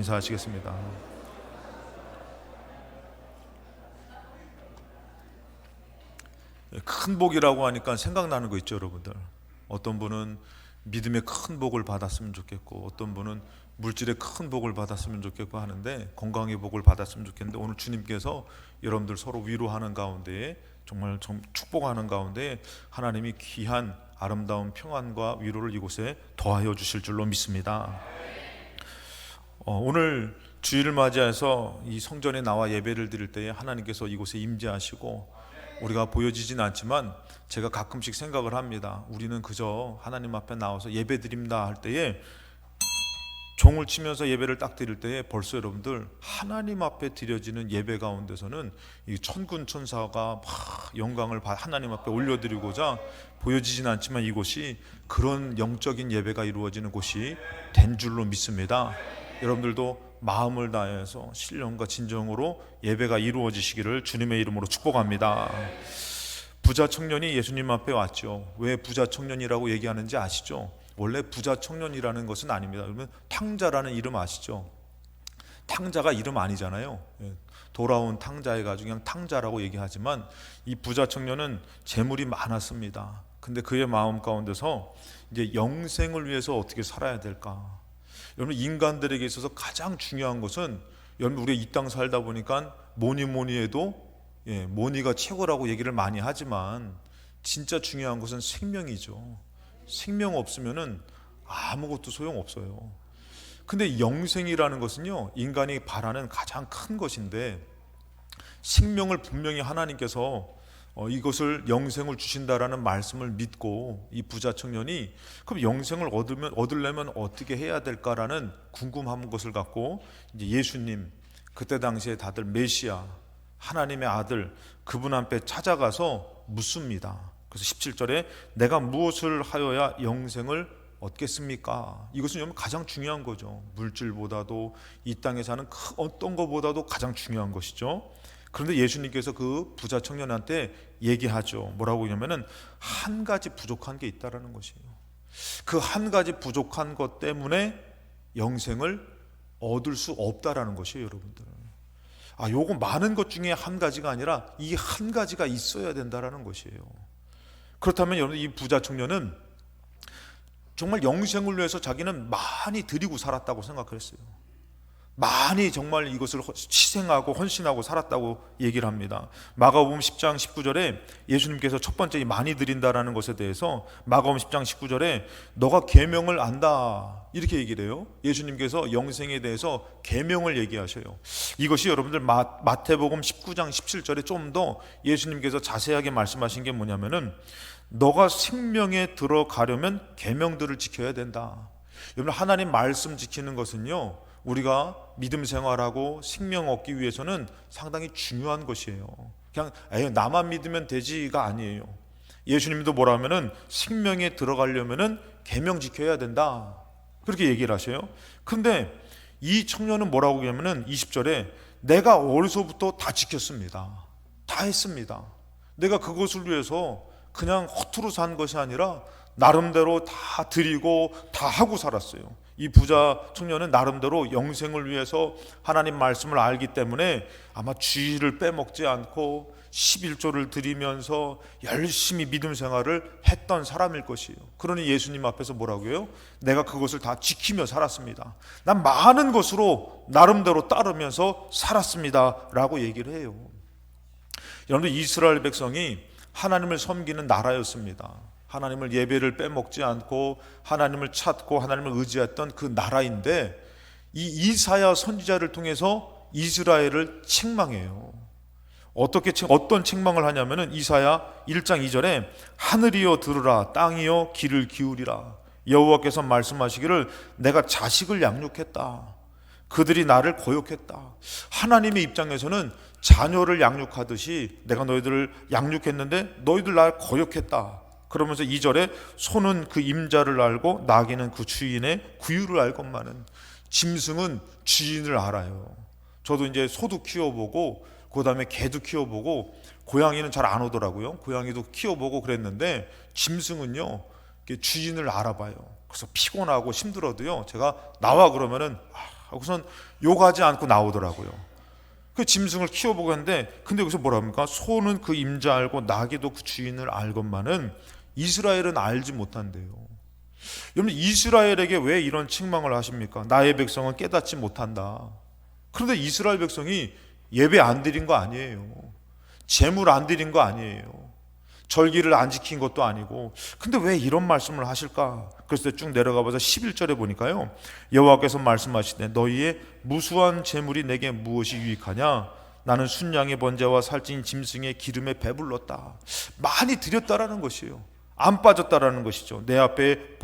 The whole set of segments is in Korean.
인사하시겠습니다. 큰 복이라고 하니까 생각나는 거 있죠, 여러분들. 어떤 분은 믿음의 큰 복을 받았으면 좋겠고, 어떤 분은 물질의 큰 복을 받았으면 좋겠고 하는데, 건강의 복을 받았으면 좋겠는데, 오늘 주님께서 여러분들 서로 위로하는 가운데에, 정말 축복하는 가운데 하나님이 귀한 아름다운 평안과 위로를 이곳에 더하여 주실 줄로 믿습니다. 오늘 주일을 맞이해서 이 성전에 나와 예배를 드릴 때에 하나님께서 이곳에 임재하시고, 우리가 보여지진 않지만 제가 가끔씩 생각을 합니다. 우리는 그저 하나님 앞에 나와서 예배 드립니다 할 때에, 종을 치면서 예배를 딱 드릴 때에 벌써 여러분들 하나님 앞에 드려지는 예배 가운데서는 이 천군 천사가 막 영광을 하나님 앞에 올려드리고자 보여지진 않지만, 이곳이 그런 영적인 예배가 이루어지는 곳이 된 줄로 믿습니다. 여러분들도 마음을 다해서 신령과 진정으로 예배가 이루어지시기를 주님의 이름으로 축복합니다. 부자 청년이 예수님 앞에 왔죠. 왜 부자 청년이라고 얘기하는지 아시죠? 원래 부자 청년이라는 것은 아닙니다. 그러면 탕자라는 이름 아시죠? 탕자가 이름 아니잖아요. 돌아온 탕자 해가지고 그냥 탕자라고 얘기하지만, 이 부자 청년은 재물이 많았습니다. 근데 그의 마음 가운데서 이제 영생을 위해서 어떻게 살아야 될까? 여러분, 인간들에게 있어서 가장 중요한 것은, 여러분 우리가 이 땅 살다 보니까 뭐니 해도 뭐니가 최고라고 얘기를 많이 하지만, 진짜 중요한 것은 생명이죠. 생명 없으면은 아무것도 소용없어요. 근데 영생이라는 것은요, 인간이 바라는 가장 큰 것인데, 생명을 분명히 하나님께서 이것을 영생을 주신다라는 말씀을 믿고, 이 부자 청년이 그럼 영생을 얻으려면 어떻게 해야 될까라는 궁금한 것을 갖고 이제 예수님, 그때 당시에 다들 메시아, 하나님의 아들, 그분 앞에 찾아가서 묻습니다. 그래서 17절에 내가 무엇을 하여야 영생을 얻겠습니까? 이것은 가장 중요한 거죠. 물질보다도, 이 땅에 사는 어떤 것보다도 가장 중요한 것이죠. 그런데 예수님께서 그 부자 청년한테 얘기하죠. 뭐라고 하냐면은 한 가지 부족한 게 있다라는 것이에요. 그 한 가지 부족한 것 때문에 영생을 얻을 수 없다라는 것이에요, 여러분들. 요거 많은 것 중에 한 가지가 아니라 이 한 가지가 있어야 된다라는 것이에요. 그렇다면 여러분, 이 부자 청년은 정말 영생을 위해서 자기는 많이 드리고 살았다고 생각했어요. 많이 정말 이것을 희생하고 헌신하고 살았다고 얘기를 합니다. 마가복음 10장 19절에 예수님께서 첫 번째 많이 드린다라는 것에 대해서 마가복음 10장 19절에 너가 계명을 안다 이렇게 얘기를 해요. 예수님께서 영생에 대해서 계명을 얘기하셔요. 이것이 여러분들 마태복음 19장 17절에 좀 더 예수님께서 자세하게 말씀하신 게 뭐냐면은, 너가 생명에 들어가려면 계명들을 지켜야 된다. 여러분, 하나님 말씀 지키는 것은요, 우리가 믿음 생활하고 생명 얻기 위해서는 상당히 중요한 것이에요. 그냥 나만 믿으면 되지가 아니에요. 예수님도 뭐라 하면은 생명에 들어가려면은 계명 지켜야 된다, 그렇게 얘기를 하셔요. 근데 이 청년은 뭐라고 하냐면은 20절에 내가 어려서부터 다 지켰습니다. 다 했습니다. 내가 그것을 위해서 그냥 허투루 산 것이 아니라 나름대로 다 드리고 다 하고 살았어요. 이 부자 청년은 나름대로 영생을 위해서 하나님 말씀을 알기 때문에 아마 주일을 빼먹지 않고 11조를 드리면서 열심히 믿음 생활을 했던 사람일 것이에요. 그러니 예수님 앞에서 뭐라고 해요? 내가 그것을 다 지키며 살았습니다. 난 많은 것으로 나름대로 따르면서 살았습니다 라고 얘기를 해요. 여러분들, 이스라엘 백성이 하나님을 섬기는 나라였습니다. 하나님을 예배를 빼먹지 않고 하나님을 찾고 하나님을 의지했던 그 나라인데, 이 이사야 선지자를 통해서 이스라엘을 책망해요. 어떤 책망을 하냐면은 이사야 1장 2절에 하늘이여 들으라, 땅이여 귀를 기울이라. 여호와께서 말씀하시기를 내가 자식을 양육했다. 그들이 나를 거역했다. 하나님의 입장에서는 자녀를 양육하듯이 내가 너희들을 양육했는데 너희들 나를 거역했다. 그러면서 2절에 소는 그 임자를 알고 나귀는 그 주인의 구유를 알건만은. 짐승은 주인을 알아요. 저도 이제 소도 키워보고 그 다음에 개도 키워보고, 고양이는 잘 안 오더라고요. 고양이도 키워보고 그랬는데, 짐승은요 주인을 알아봐요. 그래서 피곤하고 힘들어도요, 제가 나와 그러면은 하고선 욕하지 않고 나오더라고요. 그 짐승을 키워보고 했는데, 근데 여기서 뭐라 합니까? 소는 그 임자 알고 나귀도 그 주인을 알건만은 이스라엘은 알지 못한대요. 여러분, 이스라엘에게 왜 이런 책망을 하십니까? 나의 백성은 깨닫지 못한다. 그런데 이스라엘 백성이 예배 안 드린 거 아니에요. 제물 안 드린 거 아니에요. 절기를 안 지킨 것도 아니고, 근데 왜 이런 말씀을 하실까? 그래서 쭉 내려가 봐서 11절에 보니까요, 여호와께서 말씀하시되 너희의 무수한 제물이 내게 무엇이 유익하냐? 나는 순양의 번제와 살찐 짐승의 기름에 배불렀다. 많이 드렸다라는 것이에요. 안 빠졌다라는 것이죠. 내 앞에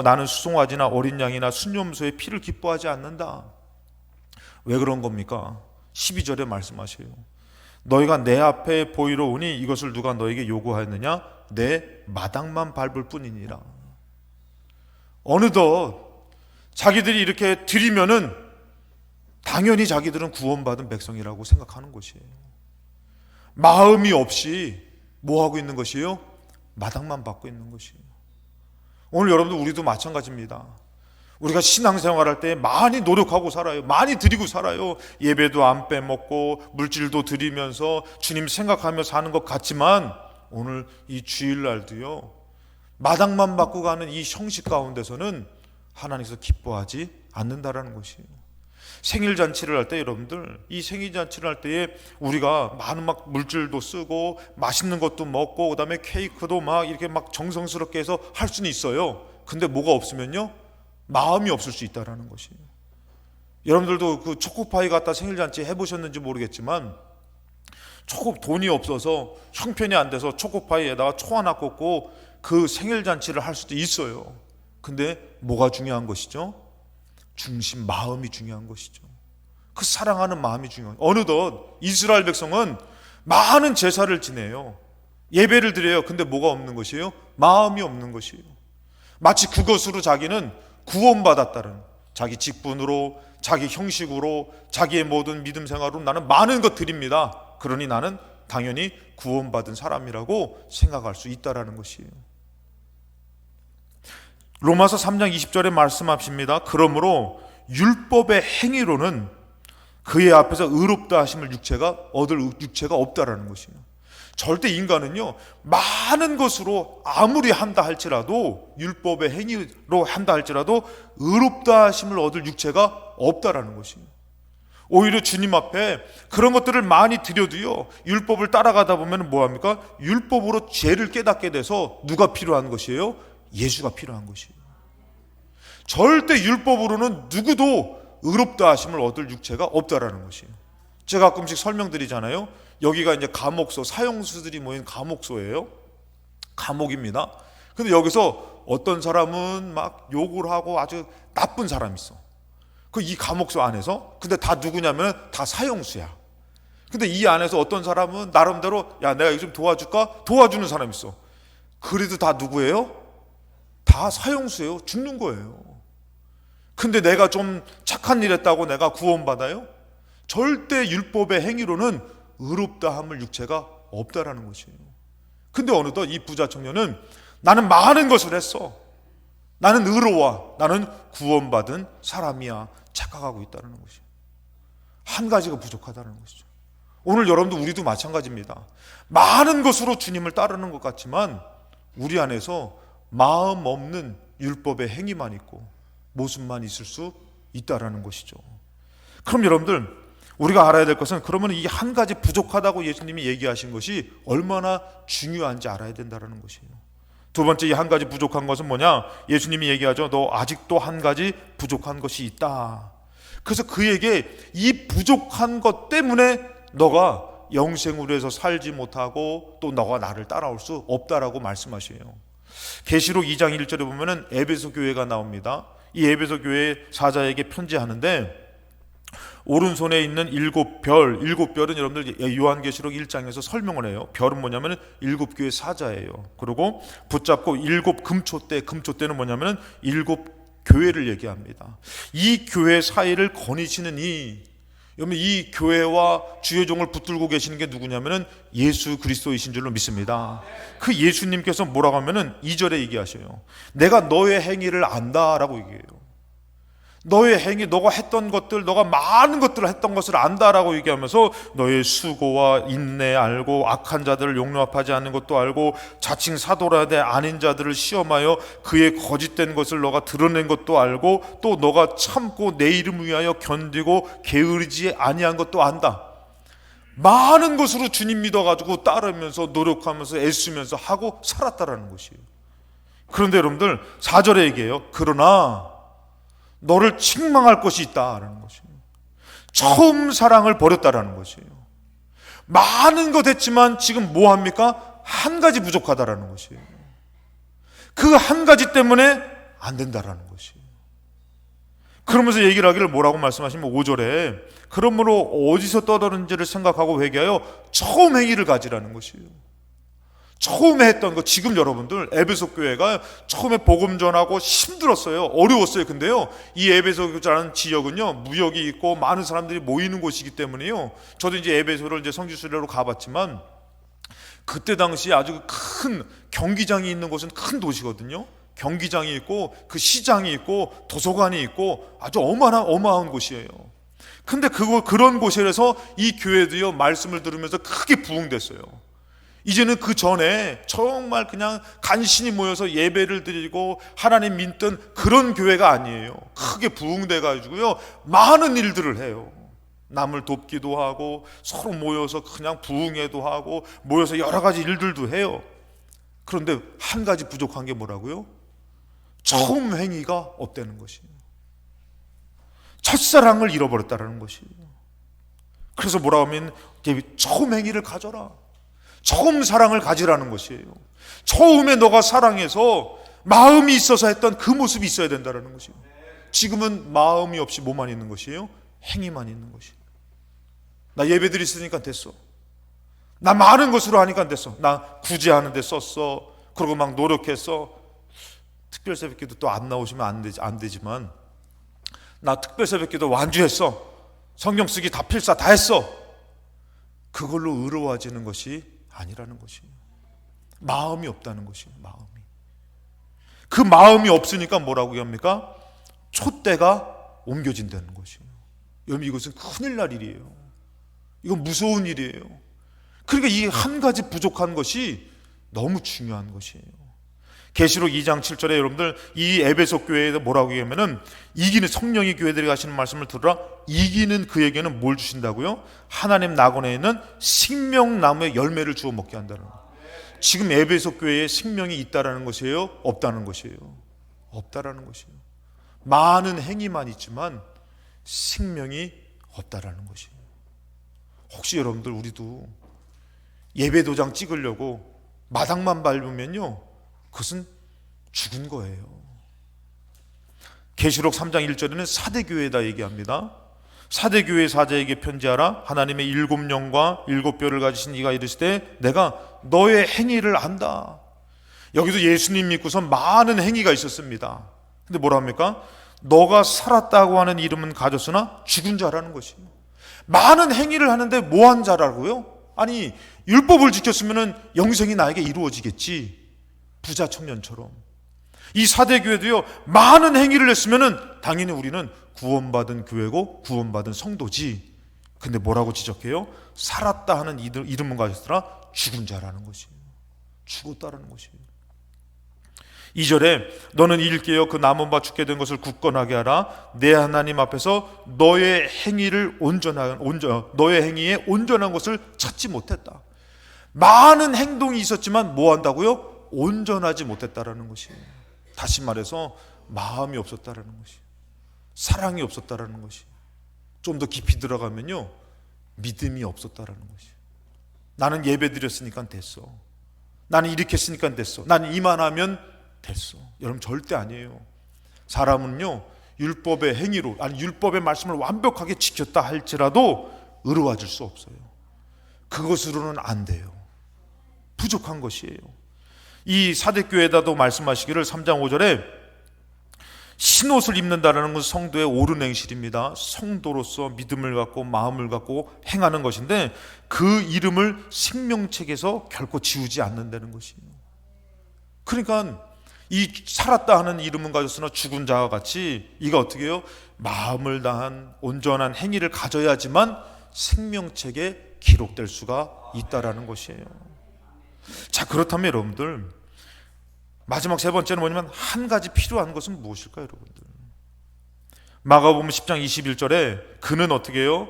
나는 수송아지나 어린 양이나 순염소의 피를 기뻐하지 않는다. 왜 그런 겁니까? 12절에 말씀하세요. 너희가 내 앞에 보이러 오니 이것을 누가 너에게 요구하였느냐? 내 마당만 밟을 뿐이니라. 어느덧 자기들이 이렇게 드리면은 당연히 자기들은 구원받은 백성이라고 생각하는 것이에요. 마음이 없이 뭐 하고 있는 것이에요? 마당만 밟고 있는 것이에요. 오늘 여러분들, 우리도 마찬가지입니다. 우리가 신앙생활할 때 많이 노력하고 살아요. 많이 드리고 살아요. 예배도 안 빼먹고 물질도 드리면서 주님 생각하며 사는 것 같지만, 오늘 이 주일날도요, 마당만 받고 가는 이 형식 가운데서는 하나님께서 기뻐하지 않는다라는 것이에요. 생일잔치를 할 때, 여러분들, 이 생일잔치를 할 때에 우리가 많은 막 물질도 쓰고 맛있는 것도 먹고 그다음에 케이크도 막 이렇게 막 정성스럽게 해서 할 수는 있어요. 근데 뭐가 없으면요, 마음이 없을 수 있다라는 것이에요. 여러분들도 그 초코파이 갖다 생일잔치 해보셨는지 모르겠지만, 돈이 없어서 형편이 안 돼서 초코파이에다가 초 하나 꽂고 그 생일잔치를 할 수도 있어요. 근데 뭐가 중요한 것이죠? 중심, 마음이 중요한 것이죠. 그 사랑하는 마음이 중요한 거예요. 어느덧 이스라엘 백성은 많은 제사를 지내요. 예배를 드려요. 근데 뭐가 없는 것이에요? 마음이 없는 것이에요. 마치 그것으로 자기는 구원받았다는, 자기 직분으로, 자기 형식으로, 자기의 모든 믿음 생활로 나는 많은 것 드립니다. 그러니 나는 당연히 구원받은 사람이라고 생각할 수 있다라는 것이에요. 로마서 3장 20절에 말씀하십니다. 그러므로 율법의 행위로는 그의 앞에서 의롭다 하심을 얻을 육체가 없다라는 것이에요. 절대 인간은요, 많은 것으로 아무리 한다 할지라도, 율법의 행위로 한다 할지라도 의롭다 하심을 얻을 육체가 없다라는 것이에요. 오히려 주님 앞에 그런 것들을 많이 드려도요, 율법을 따라가다 보면 뭐합니까? 율법으로 죄를 깨닫게 돼서 누가 필요한 것이에요? 예수가 필요한 것이에요. 절대 율법으로는 누구도 의롭다 하심을 얻을 육체가 없다라는 것이에요. 제가 가끔씩 설명드리잖아요. 여기가 이제 감옥소, 사형수들이 모인 감옥소예요. 감옥입니다. 근데 여기서 어떤 사람은 막 욕을 하고 아주 나쁜 사람이 있어. 이 감옥소 안에서. 근데 다 누구냐면 다 사형수야. 근데 이 안에서 어떤 사람은 나름대로, 야, 내가 이거 좀 도와줄까? 도와주는 사람이 있어. 그래도 다 누구예요? 다 사형수예요. 죽는 거예요. 근데 내가 좀 착한 일 했다고 내가 구원받아요? 절대 율법의 행위로는 의롭다함을 육체가 없다라는 것이에요. 근데 어느덧 이 부자 청년은 나는 많은 것을 했어, 나는 의로워, 나는 구원받은 사람이야 착각하고 있다는 것이에요. 한 가지가 부족하다는 것이죠. 오늘 여러분도, 우리도 마찬가지입니다. 많은 것으로 주님을 따르는 것 같지만 우리 안에서 마음 없는 율법의 행위만 있고 모습만 있을 수 있다라는 것이죠. 그럼 여러분들, 우리가 알아야 될 것은, 그러면 이 한 가지 부족하다고 예수님이 얘기하신 것이 얼마나 중요한지 알아야 된다는 것이에요. 두 번째, 이 한 가지 부족한 것은 뭐냐? 예수님이 얘기하죠. 너 아직도 한 가지 부족한 것이 있다. 그래서 그에게 이 부족한 것 때문에 너가 영생으로 해서 살지 못하고 또 너가 나를 따라올 수 없다라고 말씀하셔요. 계시록 2장 1절에 보면은 에베소 교회가 나옵니다. 이 에베소 교회 사자에게 편지하는데, 오른손에 있는 일곱 별은 여러분들 요한계시록 1장에서 설명을 해요. 별은 뭐냐면 일곱 교회 사자예요. 그리고 붙잡고 일곱 금초대는 뭐냐면 일곱 교회를 얘기합니다. 이 교회 사이를 거니시는 여러분, 이 교회와 주의 종을 붙들고 계시는 게 누구냐면은 예수 그리스도이신 줄로 믿습니다. 그 예수님께서 뭐라고 하면은 2절에 얘기하셔요. 내가 너의 행위를 안다라고 얘기해요. 너의 행위, 너가 했던 것들, 너가 많은 것들을 했던 것을 안다라고 얘기하면서 너의 수고와 인내 알고, 악한 자들을 용납하지 않는 것도 알고, 자칭 사도라 되 아닌 자들을 시험하여 그의 거짓된 것을 너가 드러낸 것도 알고, 또 너가 참고 내 이름 위하여 견디고 게으르지 아니한 것도 안다. 많은 것으로 주님 믿어가지고 따르면서 노력하면서 애쓰면서 하고 살았다라는 것이에요. 그런데 여러분들 4절에 얘기해요. 그러나 너를 책망할 것이 있다라는 것이에요. 처음 사랑을 버렸다라는 것이에요. 많은 것 했지만 지금 뭐 합니까? 한 가지 부족하다라는 것이에요. 그 한 가지 때문에 안 된다라는 것이에요. 그러면서 얘기를 하기를 뭐라고 말씀하시면 5절에 그러므로 어디서 떠드는지를 생각하고 회개하여 처음 행위를 가지라는 것이에요. 처음에 했던 거, 지금 여러분들 에베소 교회가 처음에 복음 전하고 힘들었어요. 어려웠어요. 근데요, 이 에베소라는 지역은요, 무역이 있고 많은 사람들이 모이는 곳이기 때문에요. 저도 이제 에베소를 이제 성지순례로 가봤지만 그때 당시에 아주 큰 경기장이 있는 곳은 큰 도시거든요. 경기장이 있고 그 시장이 있고 도서관이 있고 아주 어마어마한 곳이에요. 근데 그런 곳에서 이 교회도요, 말씀을 들으면서 크게 부흥됐어요. 이제는 그 전에 정말 그냥 간신히 모여서 예배를 드리고 하나님 믿던 그런 교회가 아니에요. 크게 부흥돼 가지고요, 많은 일들을 해요. 남을 돕기도 하고 서로 모여서 그냥 부흥회도 하고 모여서 여러 가지 일들도 해요. 그런데 한 가지 부족한 게 뭐라고요? 처음 행위가 없다는 것이에요. 첫사랑을 잃어버렸다는 것이에요. 그래서 뭐라고 하면 처음 행위를 가져라. 처음 사랑을 가지라는 것이에요. 처음에 너가 사랑해서 마음이 있어서 했던 그 모습이 있어야 된다는 것이에요. 지금은 마음이 없이 뭐만 있는 것이에요? 행위만 있는 것이에요. 나 예배드리 있으니까 됐어. 나 많은 것으로 하니까 됐어. 나 굳이 하는데 썼어. 그러고 막 노력했어. 특별 새벽기도 또 안 나오시면 안 되지만 나 특별 새벽기도 완주했어. 성경 쓰기 다 필사 다 했어. 그걸로 의로워지는 것이 아니라는 것이에요. 마음이 없다는 것이에요. 마음이. 그 마음이 없으니까 뭐라고 합니까? 촛대가 옮겨진다는 것이에요. 여러분, 이것은 큰일 날 일이에요. 이건 무서운 일이에요. 그러니까 이 한 가지 부족한 것이 너무 중요한 것이에요. 계시록 2장 7절에 여러분들 이 에베소 교회에 뭐라고 얘기하면은 이기는, 성령이 교회들이 가시는 말씀을 들으라. 이기는 그에게는 뭘 주신다고요? 하나님 낙원에 있는 생명나무의 열매를 주어 먹게 한다는 거예요. 지금 에베소 교회에 생명이 있다라는 것이에요? 없다는 것이에요? 없다라는 것이에요. 많은 행위만 있지만 생명이 없다라는 것이에요. 혹시 여러분들 우리도 예배 도장 찍으려고 마당만 밟으면요, 그것은 죽은 거예요. 계시록 3장 1절에는 사대교회에다 얘기합니다. 사대교회 사자에게 편지하라. 하나님의 7영과 7뼈를 가지신 이가 이르시되 내가 너의 행위를 안다. 여기도 예수님 믿고서 많은 행위가 있었습니다. 근데 뭐라 합니까? 너가 살았다고 하는 이름은 가졌으나 죽은 자라는 것이에요. 많은 행위를 하는데 뭐한 자라고요? 아니, 율법을 지켰으면 영생이 나에게 이루어지겠지. 부자 청년처럼. 이 사대교회도요, 많은 행위를 했으면 당연히 우리는 구원받은 교회고 구원받은 성도지. 근데 뭐라고 지적해요? 살았다 하는 이름은 가졌으나 죽은 자라는 것이에요. 죽었다라는 것이에요. 2절에 너는 일깨어 그 남은 바 죽게 된 것을 굳건하게 하라. 내 하나님 앞에서 너의 행위에 온전한 것을 찾지 못했다. 많은 행동이 있었지만 뭐 한다고요? 온전하지 못했다라는 것이에요. 다시 말해서 마음이 없었다라는 것이에요. 사랑이 없었다라는 것이에요. 좀 더 깊이 들어가면요, 믿음이 없었다라는 것이에요. 나는 예배 드렸으니까 됐어. 나는 이렇게 했으니까 됐어. 나는 이만하면 됐어. 여러분, 절대 아니에요. 사람은요, 율법의 행위로, 아니 율법의 말씀을 완벽하게 지켰다 할지라도 의로워질 수 없어요. 그것으로는 안 돼요. 부족한 것이에요. 이 사대교회에다도 말씀하시기를 3장 5절에 신옷을 입는다는 것은 성도의 옳은 행실입니다. 성도로서 믿음을 갖고 마음을 갖고 행하는 것인데 그 이름을 생명책에서 결코 지우지 않는다는 것이에요. 그러니까 이 살았다 하는 이름은 가졌으나 죽은 자와 같이 이가 어떻게 해요? 마음을 다한 온전한 행위를 가져야지만 생명책에 기록될 수가 있다라는 것이에요. 자, 그렇다면 여러분들, 마지막 세 번째는 뭐냐면 한 가지 필요한 것은 무엇일까요, 여러분들? 마가복음 10장 21절에 그는 어떻게 해요?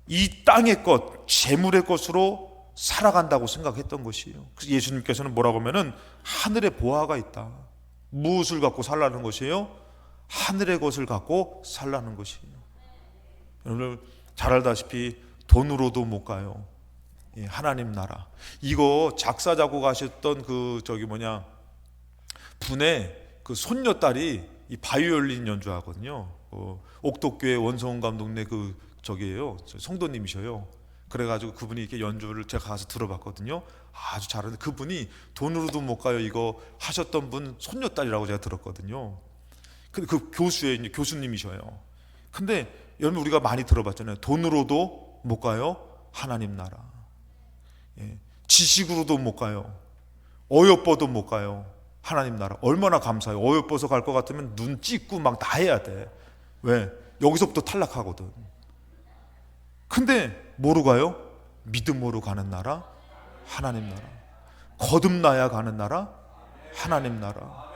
이 땅의 것, 재물의 것으로 살아간다고 생각했던 것이에요. 그래서 예수님께서는 뭐라고 하면은 하늘에 보화가 있다. 무엇을 갖고 살라는 것이에요? 하늘의 것을 갖고 살라는 것이에요. 여러분 잘 알다시피 돈으로도 못 가요. 하나님 나라. 이거 작사 작곡하셨던 분의 그 손녀딸이 이 바이올린 연주하거든요. 옥독교회 원성훈 감독네 성도님이셔요. 그래가지고 그분이 이렇게 연주를 제가 가서 들어봤거든요. 아주 잘하는데 그분이 돈으로도 못 가요 이거 하셨던 분 손녀딸이라고 제가 들었거든요. 근데 그 교수님이셔요. 근데 여러분 우리가 많이 들어봤잖아요. 돈으로도 못 가요 하나님 나라. 지식으로도 못 가요. 어여뻐도 못 가요 하나님 나라. 얼마나 감사해요. 어여뻐서 갈 것 같으면 눈 찍고 막 다 해야 돼. 왜? 여기서부터 탈락하거든. 근데 뭐로 가요? 믿음으로 가는 나라, 하나님 나라. 거듭나야 가는 나라, 하나님 나라.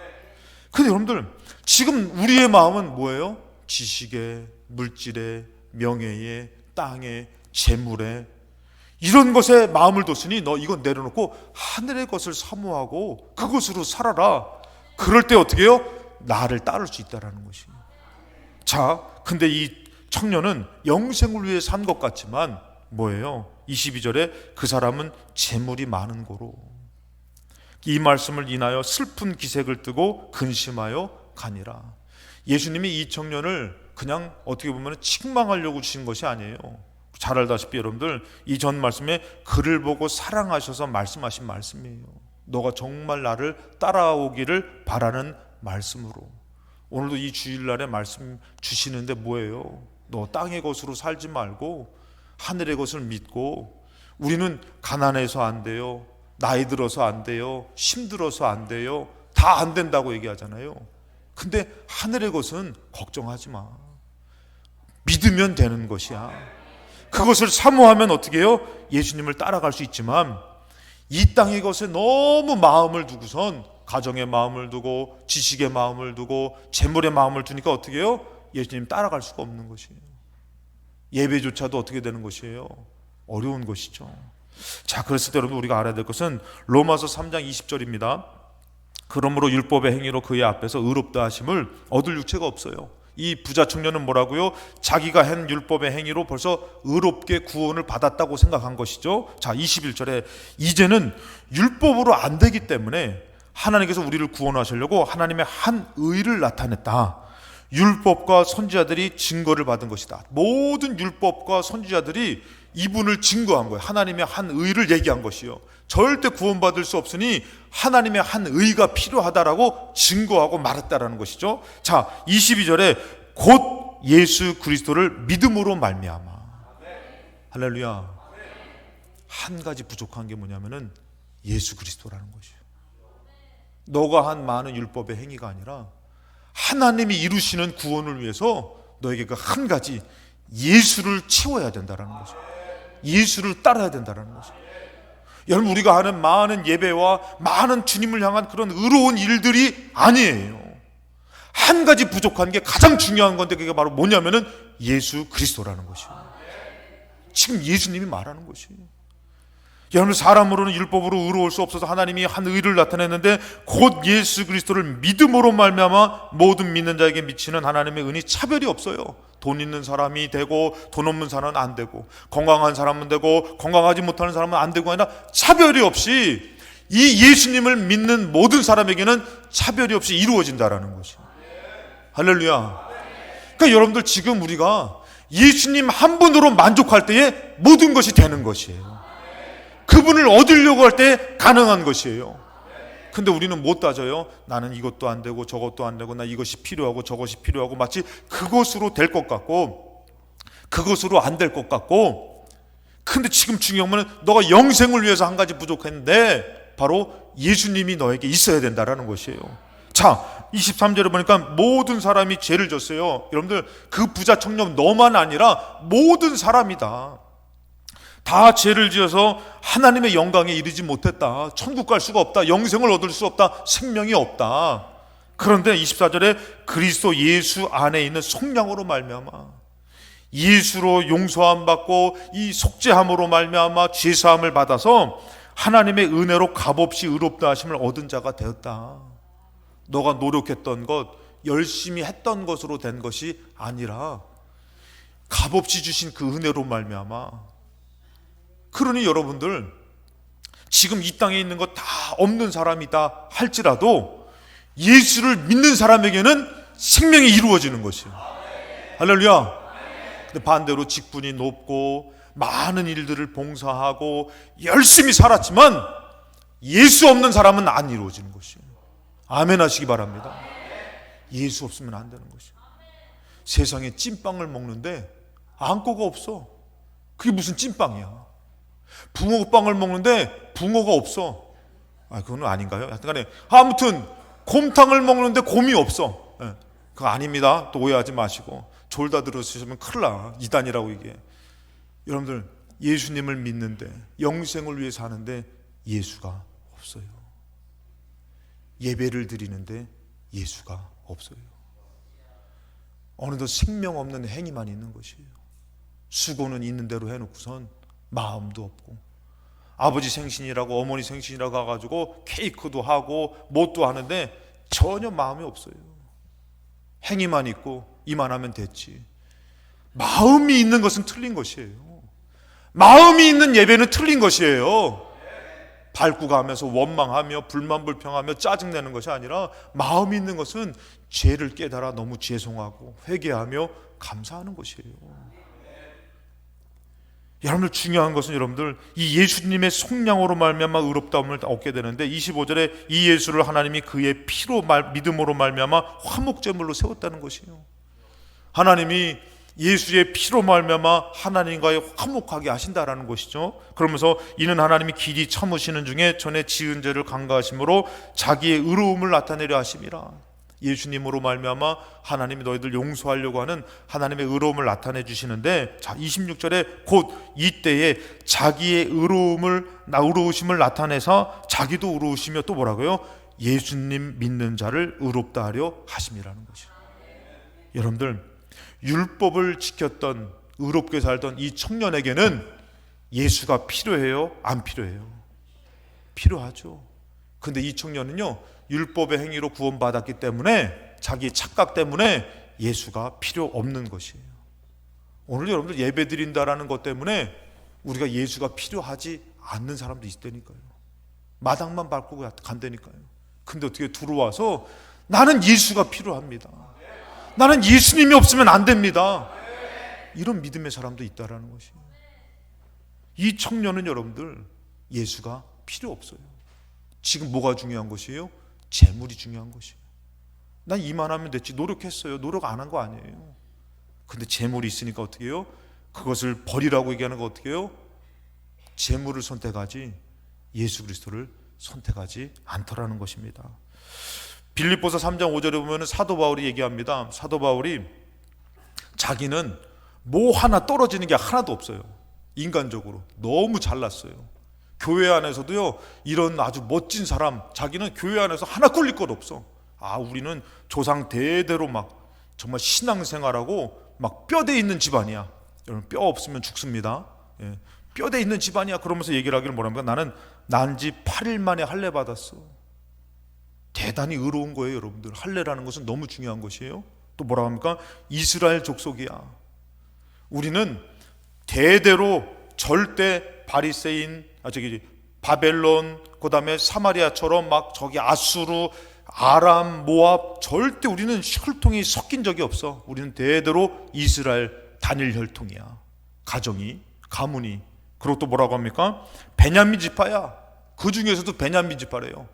근데 여러분들 지금 우리의 마음은 뭐예요? 지식에, 물질에, 명예에, 땅에, 재물에 이런 것에 마음을 뒀으니 너 이건 내려놓고 하늘의 것을 사모하고 그것으로 살아라. 그럴 때 어떻게 해요? 나를 따를 수 있다는 것이에요. 자, 근데 이 청년은 영생을 위해 산 것 같지만 뭐예요? 22절에 그 사람은 재물이 많은 고로 이 말씀을 인하여 슬픈 기색을 뜨고 근심하여 가니라. 예수님이 이 청년을 그냥 어떻게 보면 책망하려고 주신 것이 아니에요. 잘 알다시피 여러분들 이 전 말씀에 그를 보고 사랑하셔서 말씀하신 말씀이에요. 너가 정말 나를 따라오기를 바라는 말씀으로. 오늘도 이 주일날에 말씀 주시는데 뭐예요? 너 땅의 것으로 살지 말고 하늘의 것을 믿고. 우리는 가난해서 안 돼요, 나이 들어서 안 돼요, 힘들어서 안 돼요, 다 안 된다고 얘기하잖아요. 근데 하늘의 것은 걱정하지 마. 믿으면 되는 것이야. 그것을 사모하면 어떻게 해요? 예수님을 따라갈 수 있지만 이 땅의 것에 너무 마음을 두고선 가정의 마음을 두고 지식의 마음을 두고 재물의 마음을 두니까 어떻게 해요? 예수님 따라갈 수가 없는 것이에요. 예배조차도 어떻게 되는 것이에요? 어려운 것이죠. 자, 그랬을 때 여러분 우리가 알아야 될 것은 로마서 3장 20절입니다. 그러므로 율법의 행위로 그의 앞에서 의롭다 하심을 얻을 육체가 없어요. 이 부자 청년은 뭐라고요? 자기가 한 율법의 행위로 벌써 의롭게 구원을 받았다고 생각한 것이죠. 자, 21절에 이제는 율법으로 안 되기 때문에 하나님께서 우리를 구원하시려고 하나님의 한 의를 나타냈다. 율법과 선지자들이 증거를 받은 것이다. 모든 율법과 선지자들이 이분을 증거한 거예요. 하나님의 한 의를 얘기한 것이요. 절대 구원받을 수 없으니 하나님의 한 의가 필요하다라고 증거하고 말했다라는 것이죠. 자, 22절에 곧 예수 그리스도를 믿음으로 말미암아. 할렐루야. 한 가지 부족한 게 뭐냐면은 예수 그리스도라는 것이에요. 너가 한 많은 율법의 행위가 아니라 하나님이 이루시는 구원을 위해서 너에게 그 한 가지 예수를 채워야 된다는 것이죠. 예수를 따라야 된다는 것이죠. 여러분 우리가 하는 많은 예배와 많은 주님을 향한 그런 의로운 일들이 아니에요. 한 가지 부족한 게 가장 중요한 건데 그게 바로 뭐냐면은 예수 그리스도라는 것이에요. 지금 예수님이 말하는 것이에요. 여러분 사람으로는 율법으로 의로울 수 없어서 하나님이 한 의를 나타냈는데 곧 예수 그리스도를 믿음으로 말미암아 모든 믿는 자에게 미치는 하나님의 은이 차별이 없어요. 돈 있는 사람이 되고 돈 없는 사람은 안 되고 건강한 사람은 되고 건강하지 못하는 사람은 안 되고 아니라 차별이 없이 이 예수님을 믿는 모든 사람에게는 차별이 없이 이루어진다라는 것이에요. 할렐루야. 그러니까 여러분들 지금 우리가 예수님 한 분으로 만족할 때에 모든 것이 되는 것이에요. 그분을 얻으려고 할 때 가능한 것이에요. 근데 우리는 못 따져요. 나는 이것도 안 되고 저것도 안 되고 나 이것이 필요하고 저것이 필요하고 마치 그것으로 될 것 같고 그것으로 안 될 것 같고. 근데 지금 중요한 건 너가 영생을 위해서 한 가지 부족했는데 바로 예수님이 너에게 있어야 된다라는 것이에요. 자, 23절에 보니까 모든 사람이 죄를 졌어요. 여러분들, 그 부자 청년 너만 아니라 모든 사람이다. 다 죄를 지어서 하나님의 영광에 이르지 못했다. 천국 갈 수가 없다. 영생을 얻을 수 없다. 생명이 없다. 그런데 24절에 그리스도 예수 안에 있는 속량으로 말미암아, 예수로 용서함 받고 이 속죄함으로 말미암아 죄사함을 받아서 하나님의 은혜로 값없이 의롭다 하심을 얻은 자가 되었다. 너가 노력했던 것, 열심히 했던 것으로 된 것이 아니라 값없이 주신 그 은혜로 말미암아. 그러니 여러분들, 지금 이 땅에 있는 것 다 없는 사람이다 할지라도 예수를 믿는 사람에게는 생명이 이루어지는 것이에요. 할렐루야. 근데 반대로 직분이 높고 많은 일들을 봉사하고 열심히 살았지만 예수 없는 사람은 안 이루어지는 것이에요. 아멘 하시기 바랍니다. 예수 없으면 안 되는 것이에요. 세상에 찐빵을 먹는데 안고가 없어. 그게 무슨 찐빵이야. 붕어빵을 먹는데 붕어가 없어. 그건 아닌가요? 하여튼간에 아무튼 곰탕을 먹는데 곰이 없어. 그거 아닙니다. 또 오해하지 마시고. 졸다 들으시면 큰일 나. 이단이라고 이게. 여러분들, 예수님을 믿는데, 영생을 위해 사는데 예수가 없어요. 예배를 드리는데 예수가 없어요. 어느덧 생명 없는 행위만 있는 것이에요. 수고는 있는 대로 해놓고선 마음도 없고, 아버지 생신이라고 어머니 생신이라고 가가지고 케이크도 하고 뭣도 하는데 전혀 마음이 없어요. 행위만 있고 이만하면 됐지. 마음이 있는 것은 틀린 것이에요. 마음이 있는 예배는 틀린 것이에요. 밟고 가면서 원망하며 불만불평하며 짜증내는 것이 아니라, 마음이 있는 것은 죄를 깨달아 너무 죄송하고 회개하며 감사하는 것이에요. 여러분들, 중요한 것은 여러분들, 이 예수님의 속량으로 말미암아 의롭다움을 얻게 되는데, 25절에 이 예수를 하나님이 그의 피로 믿음으로 말미암아 화목제물로 세웠다는 것이에요. 하나님이 예수의 피로 말미암아 하나님과의 화목하게 하신다라는 것이죠. 그러면서 이는 하나님이 길이 참으시는 중에 전에 지은 죄를 간과하심으로 자기의 의로움을 나타내려 하심이라. 예수님으로 말미암아 하나님이 너희들 용서하려고 하는 하나님의 의로움을 나타내 주시는데, 자, 26절에 곧 이때에 자기의 의로우심을 나타내서 자기도 의로우시며 또 뭐라고요? 예수님 믿는 자를 의롭다 하려 하심이라는 것이죠. 여러분들, 율법을 지켰던 의롭게 살던 이 청년에게는 예수가 필요해요? 안 필요해요? 필요하죠. 근데 이 청년은요, 율법의 행위로 구원받았기 때문에, 자기 착각 때문에 예수가 필요 없는 것이에요. 오늘 여러분들 예배 드린다라는 것 때문에 우리가 예수가 필요하지 않는 사람도 있다니까요. 마당만 밟고 간다니까요. 근데 어떻게 들어와서 나는 예수가 필요합니다, 나는 예수님이 없으면 안 됩니다, 이런 믿음의 사람도 있다라는 것이에요. 이 청년은 여러분들 예수가 필요 없어요. 지금 뭐가 중요한 것이에요? 재물이 중요한 것이에요. 난 이만하면 됐지, 노력했어요. 노력 안 한 거 아니에요. 근데 재물이 있으니까 어떻게 해요? 그것을 버리라고 얘기하는 거 어떻게 해요? 재물을 선택하지 예수 그리스도를 선택하지 않더라는 것입니다. 빌립보서 3장 5절에 보면 사도 바울이 얘기합니다. 사도 바울이 자기는 뭐 하나 떨어지는 게 하나도 없어요. 인간적으로 너무 잘났어요. 교회 안에서도요, 이런 아주 멋진 사람, 자기는 교회 안에서 하나 꿀릴 것 없어. 우리는 조상 대대로 막 정말 신앙생활하고 막 뼈대 있는 집안이야. 여러분, 뼈 없으면 죽습니다. 뼈대 있는 집안이야. 그러면서 얘기를 하기를 뭐랍니까? 나는 난 지 8일 만에 할례 받았어. 대단히 의로운 거예요. 여러분들, 할례라는 것은 너무 중요한 것이에요. 또 뭐라고 합니까? 이스라엘 족속이야. 우리는 대대로 절대 바리새인, 바벨론, 그 다음에 사마리아처럼 막 저기 아수르, 아람, 모압, 절대 우리는 혈통이 섞인 적이 없어. 우리는 대대로 이스라엘 단일 혈통이야. 가문이. 그리고 또 뭐라고 합니까? 베냐민 지파야. 그 중에서도 베냐민 지파래요.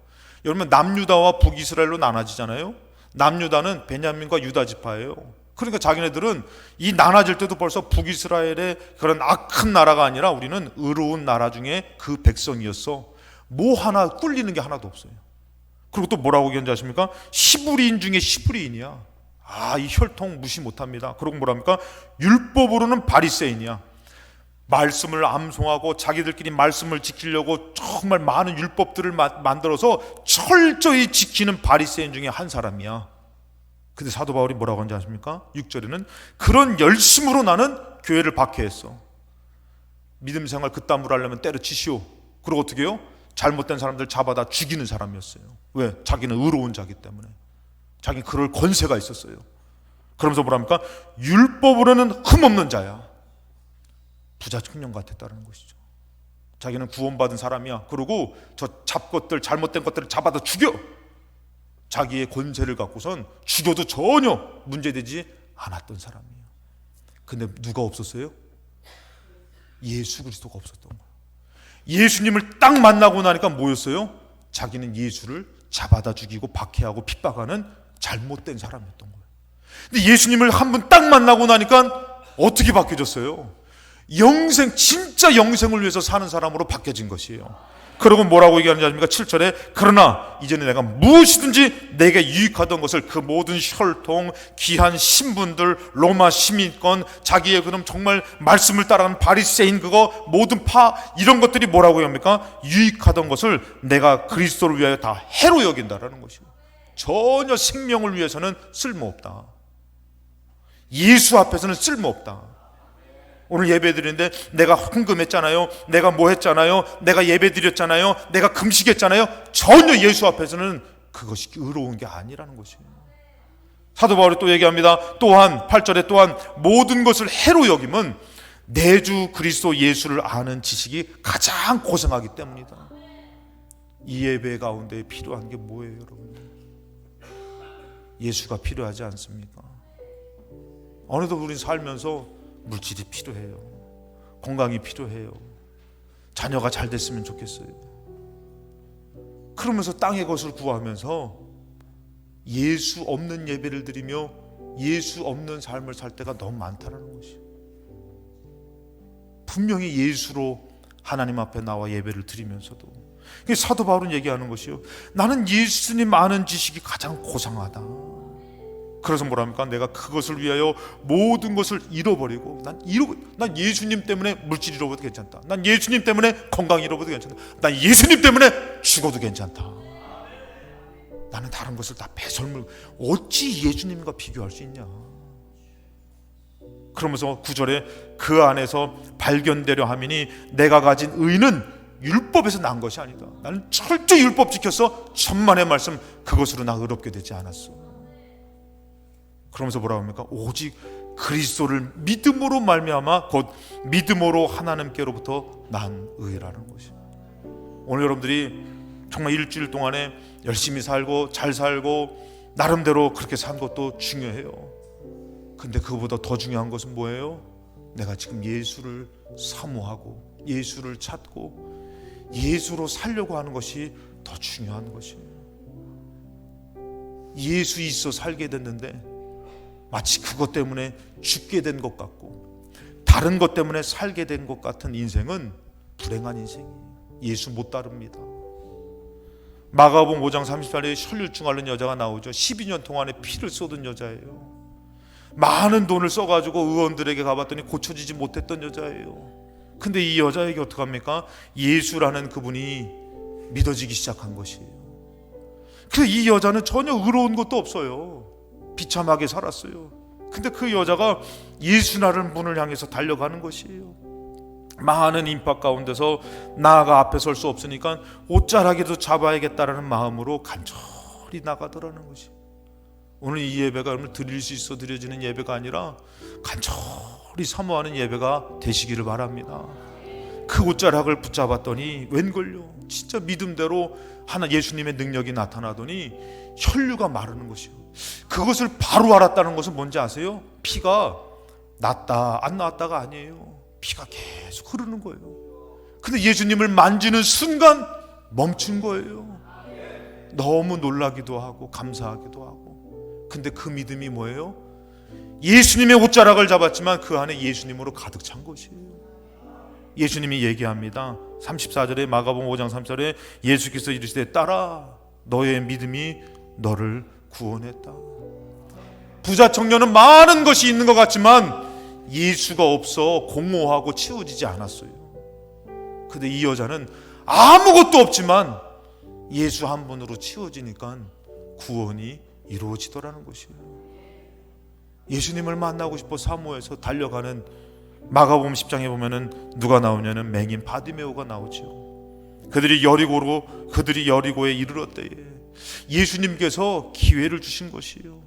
여러분, 남유다와 북이스라엘로 나눠지잖아요. 남유다는 베냐민과 유다 지파예요. 그러니까 자기네들은 이 나눠질 때도 벌써 북이스라엘의 그런 악한 나라가 아니라 우리는 의로운 나라 중에 그 백성이었어. 뭐 하나 꿀리는 게 하나도 없어요. 그리고 또 뭐라고 얘기하는지 아십니까? 시브리인 중에 시브리인이야. 이 혈통 무시 못합니다. 그리고 뭐랍니까? 율법으로는 바리새인이야. 말씀을 암송하고 자기들끼리 말씀을 지키려고 정말 많은 율법들을 만들어서 철저히 지키는 바리새인 중에 한 사람이야. 근데 사도 바울이 뭐라고 하는지 아십니까? 6절에는 그런 열심으로 나는 교회를 박해했어. 믿음 생활 그따위로 하려면 때려치시오. 그리고 어떻게 해요? 잘못된 사람들 잡아다 죽이는 사람이었어요. 왜? 자기는 의로운 자기 때문에. 자기는 그럴 권세가 있었어요. 그러면서 뭐랍니까? 율법으로는 흠없는 자야. 부자 청년 같았다는 것이죠. 자기는 구원받은 사람이야. 그리고 저 잡것들, 잘못된 것들을 잡아다 죽여. 자기의 권세를 갖고선 죽여도 전혀 문제되지 않았던 사람이에요. 근데 누가 없었어요? 예수 그리스도가 없었던 거예요. 예수님을 딱 만나고 나니까 뭐였어요? 자기는 예수를 잡아다 죽이고 박해하고 핍박하는 잘못된 사람이었던 거예요. 근데 예수님을 한 번 딱 만나고 나니까 어떻게 바뀌어졌어요? 영생, 진짜 영생을 위해서 사는 사람으로 바뀌어진 것이에요. 그러고 뭐라고 얘기하는지 아십니까? 7절에 그러나 이제는 내가 무엇이든지 내게 유익하던 것을 그 모든 혈통, 귀한 신분들, 로마 시민권, 자기의 그럼 정말 말씀을 따르는 바리새인 그거 모든 이런 것들이 뭐라고 합니까? 유익하던 것을 내가 그리스도를 위하여 다 해로 여긴다라는 것이에요. 전혀 생명을 위해서는 쓸모없다. 예수 앞에서는 쓸모없다. 오늘 예배 드리는데 내가 헌금했잖아요, 내가 뭐 했잖아요, 내가 예배 드렸잖아요, 내가 금식했잖아요. 전혀 예수 앞에서는 그것이 의로운 게 아니라는 것이에요. 사도 바울이 또 얘기합니다. 또한 8절에 또한 모든 것을 해로 여김은 내 주 그리스도 예수를 아는 지식이 가장 고상하기 때문이다. 이 예배 가운데 필요한 게 뭐예요, 여러분? 예수가 필요하지 않습니까? 어느덧 우린 살면서 물질이 필요해요. 건강이 필요해요. 자녀가 잘 됐으면 좋겠어요. 그러면서 땅의 것을 구하면서 예수 없는 예배를 드리며 예수 없는 삶을 살 때가 너무 많다는 것이에요. 분명히 예수로 하나님 앞에 나와 예배를 드리면서도 사도 바울은 얘기하는 것이요, 나는 예수님 아는 지식이 가장 고상하다. 그래서 뭐랍니까? 내가 그것을 위하여 모든 것을 잃어버리고 난 예수님 때문에 물질 잃어버려도 괜찮다. 난 예수님 때문에 건강 잃어버려도 괜찮다. 난 예수님 때문에 죽어도 괜찮다. 나는 다른 것을 다 배설물, 어찌 예수님과 비교할 수 있냐. 그러면서 9절에 그 안에서 발견되려 함이니 내가 가진 의는 율법에서 난 것이 아니다. 나는 철저히 율법 지켜서 천만의 말씀 그것으로 나 의롭게 되지 않았어. 그러면서 뭐라고 합니까? 오직 그리스도를 믿음으로 말미암아 곧 믿음으로 하나님께로부터 난 의라는 것이에요. 오늘 여러분들이 정말 일주일 동안에 열심히 살고 잘 살고 나름대로 그렇게 산 것도 중요해요. 근데 그거보다 더 중요한 것은 뭐예요? 내가 지금 예수를 사모하고 예수를 찾고 예수로 살려고 하는 것이 더 중요한 것이에요. 예수 있어 살게 됐는데 마치 그것 때문에 죽게 된 것 같고 다른 것 때문에 살게 된 것 같은 인생은 불행한 인생이에요. 예수 못 따릅니다. 마가복음 5장 34절에 혈류증 앓는 여자가 나오죠. 12년 동안에 피를 쏟은 여자예요. 많은 돈을 써가지고 의원들에게 가봤더니 고쳐지지 못했던 여자예요. 근데 이 여자에게 어떡합니까? 예수라는 그분이 믿어지기 시작한 것이에요. 그래서 이 여자는 전혀 의로운 것도 없어요. 비참하게 살았어요. 근데 그 여자가 예수라는 분을 향해서 달려가는 것이에요. 많은 인파 가운데서 나아가 앞에 설 수 없으니까 옷자락이라도 잡아야겠다라는 마음으로 간절히 나가더라는 것이. 오늘 이 예배가 여러분 드릴 수 있어 드려지는 예배가 아니라 간절히 사모하는 예배가 되시기를 바랍니다. 그 옷자락을 붙잡았더니 웬걸요, 진짜 믿음대로 하나 예수님의 능력이 나타나더니 혈류가 마르는 것이요. 그것을 바로 알았다는 것은 뭔지 아세요? 피가 났다 안 나왔다가 아니에요. 피가 계속 흐르는 거예요. 근데 예수님을 만지는 순간 멈춘 거예요. 너무 놀라기도 하고 감사하기도 하고. 근데 그 믿음이 뭐예요? 예수님의 옷자락을 잡았지만 그 안에 예수님으로 가득 찬 것이에요. 예수님이 얘기합니다. 34절에 마가복음 5장 3절에 예수께서 이르시되 따라 너의 믿음이 너를 구원했다. 부자 청년은 많은 것이 있는 것 같지만 예수가 없어 공허하고 치워지지 않았어요. 근데 이 여자는 아무것도 없지만 예수 한 분으로 치워지니까 구원이 이루어지더라는 것이에요. 예수님을 만나고 싶어 사모해서 달려가는 마가복음 10장에 보면은 누가 나오냐는 맹인 바디메오가 나오죠. 그들이 여리고에 이르렀 때에 예수님께서 기회를 주신 것이에요.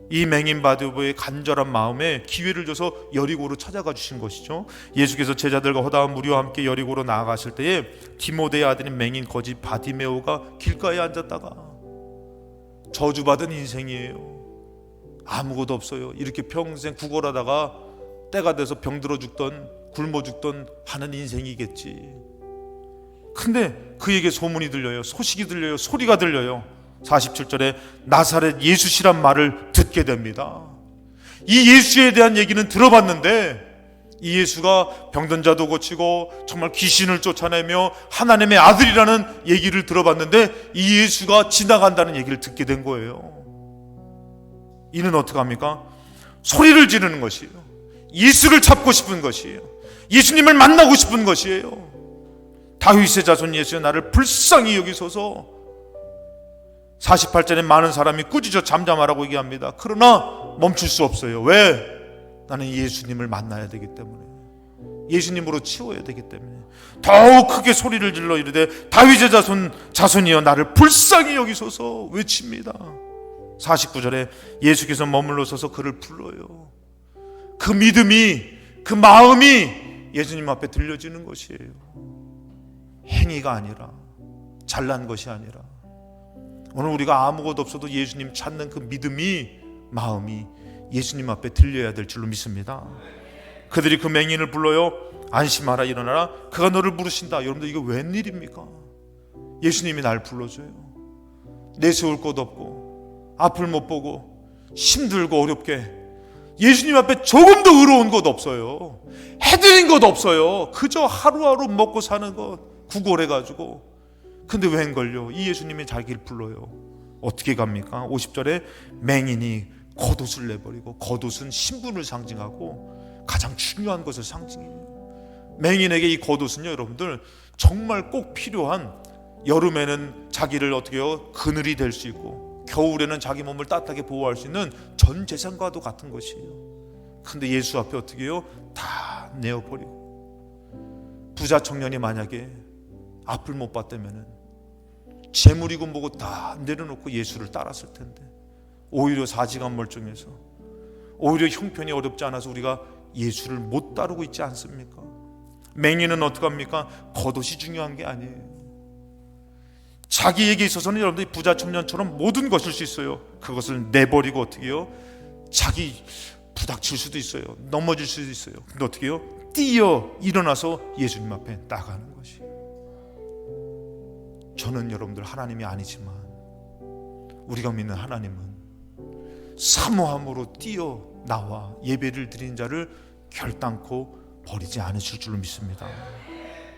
이 맹인 바디메오의 간절한 마음에 기회를 줘서 여리고로 찾아가 주신 것이죠. 예수께서 제자들과 허다한 무리와 함께 여리고로 나아가실 때에 디모데의 아들인 맹인 거지 바디메오가 길가에 앉았다가 저주받은 인생이에요. 아무것도 없어요. 이렇게 평생 구걸하다가 때가 돼서 병들어 죽던 굶어 죽던 하는 인생이겠지. 근데 그에게 소문이 들려요. 소식이 들려요. 소리가 들려요. 47절에 나사렛 예수시란 말을 듣게 됩니다. 이 예수에 대한 얘기는 들어봤는데 이 예수가 병든 자도 고치고 정말 귀신을 쫓아내며 하나님의 아들이라는 얘기를 들어봤는데 이 예수가 지나간다는 얘기를 듣게 된 거예요. 이는 어떻게 합니까? 소리를 지르는 것이에요. 예수를 찾고 싶은 것이에요. 예수님을 만나고 싶은 것이에요. 다윗의 자손 예수여 나를 불쌍히 여기소서. 48절에 많은 사람이 꾸짖어 잠잠하라고 얘기합니다. 그러나 멈출 수 없어요. 왜? 나는 예수님을 만나야 되기 때문에, 예수님으로 치워야 되기 때문에 더욱 크게 소리를 질러 이르되 다윗의 자손이여 나를 불쌍히 여기소서 외칩니다. 49절에 예수께서 머물러 서서 그를 불러요. 그 믿음이, 그 마음이 예수님 앞에 들려지는 것이에요. 행위가 아니라, 잘난 것이 아니라, 오늘 우리가 아무것도 없어도 예수님 찾는 그 믿음이, 마음이 예수님 앞에 들려야 될 줄로 믿습니다. 그들이 그 맹인을 불러요. 안심하라 일어나라 그가 너를 부르신다. 여러분들 이거 웬일입니까? 예수님이 날 불러줘요. 내세울 곳 없고 앞을 못 보고 힘들고 어렵게 예수님 앞에 조금도 의로운 것 없어요. 해드린 것 없어요. 그저 하루하루 먹고 사는 것 구걸해가지고. 근데 웬걸요? 이 예수님이 자기를 불러요. 어떻게 갑니까? 50절에 맹인이 겉옷을 내버리고, 겉옷은 신분을 상징하고 가장 중요한 것을 상징해요. 맹인에게 이 겉옷은요 여러분들 정말 꼭 필요한, 여름에는 자기를 어떻게 해요? 그늘이 될 수 있고 겨울에는 자기 몸을 따뜻하게 보호할 수 있는 전 재산과도 같은 것이에요. 근데 예수 앞에 어떻게 해요? 다 내어버리고. 부자 청년이 만약에 앞을 못 봤다면은 재물이고 뭐고 다 내려놓고 예수를 따랐을 텐데, 오히려 사지간 멀쩡해서, 오히려 형편이 어렵지 않아서 우리가 예수를 못 따르고 있지 않습니까? 맹인은 어떡합니까? 겉옷이 중요한 게 아니에요. 자기에게 있어서는 여러분들이 부자 청년처럼 모든 것일 수 있어요. 그것을 내버리고 어떻게 해요? 자기 부닥칠 수도 있어요. 넘어질 수도 있어요. 근데 어떻게 해요? 뛰어 일어나서 예수님 앞에 나가는 것이. 저는 여러분들 하나님이 아니지만 우리가 믿는 하나님은 사모함으로 뛰어 나와 예배를 드린 자를 결단코 버리지 않으실 줄로 믿습니다.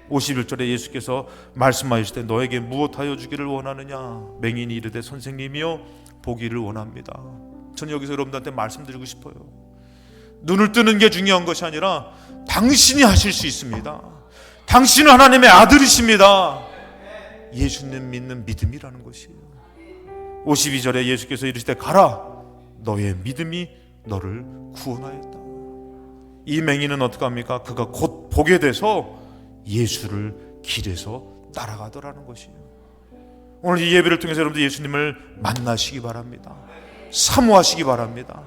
51절에 예수께서 말씀하실 때 너에게 무엇하여 주기를 원하느냐? 맹인이 이르되 선생님이여 보기를 원합니다. 저는 여기서 여러분들한테 말씀드리고 싶어요. 눈을 뜨는 게 중요한 것이 아니라 당신이 하실 수 있습니다. 당신은 하나님의 아들이십니다. 예수님 믿는 믿음이라는 것이에요. 52절에 예수께서 이르시되 가라 너의 믿음이 너를 구원하였다. 이 맹인은 어떡합니까? 그가 곧 보게 돼서 예수를 길에서 따라가더라는 것이에요. 오늘 이 예배를 통해서 여러분들 예수님을 만나시기 바랍니다. 사모하시기 바랍니다.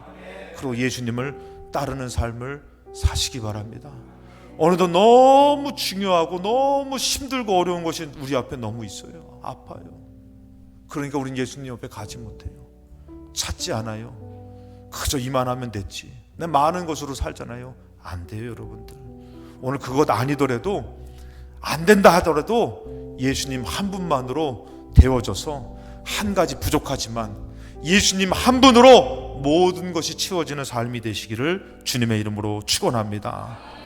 그리고 예수님을 따르는 삶을 사시기 바랍니다. 오늘도 너무 중요하고 너무 힘들고 어려운 것이 우리 앞에 너무 있어요. 아파요. 그러니까 우리는 예수님 옆에 가지 못해요. 찾지 않아요. 그저 이만하면 됐지. 내 많은 것으로 살잖아요. 안 돼요 여러분들. 오늘 그것 아니더라도, 안 된다 하더라도 예수님 한 분만으로 데워져서, 한 가지 부족하지만 예수님 한 분으로 모든 것이 채워지는 삶이 되시기를 주님의 이름으로 축원합니다.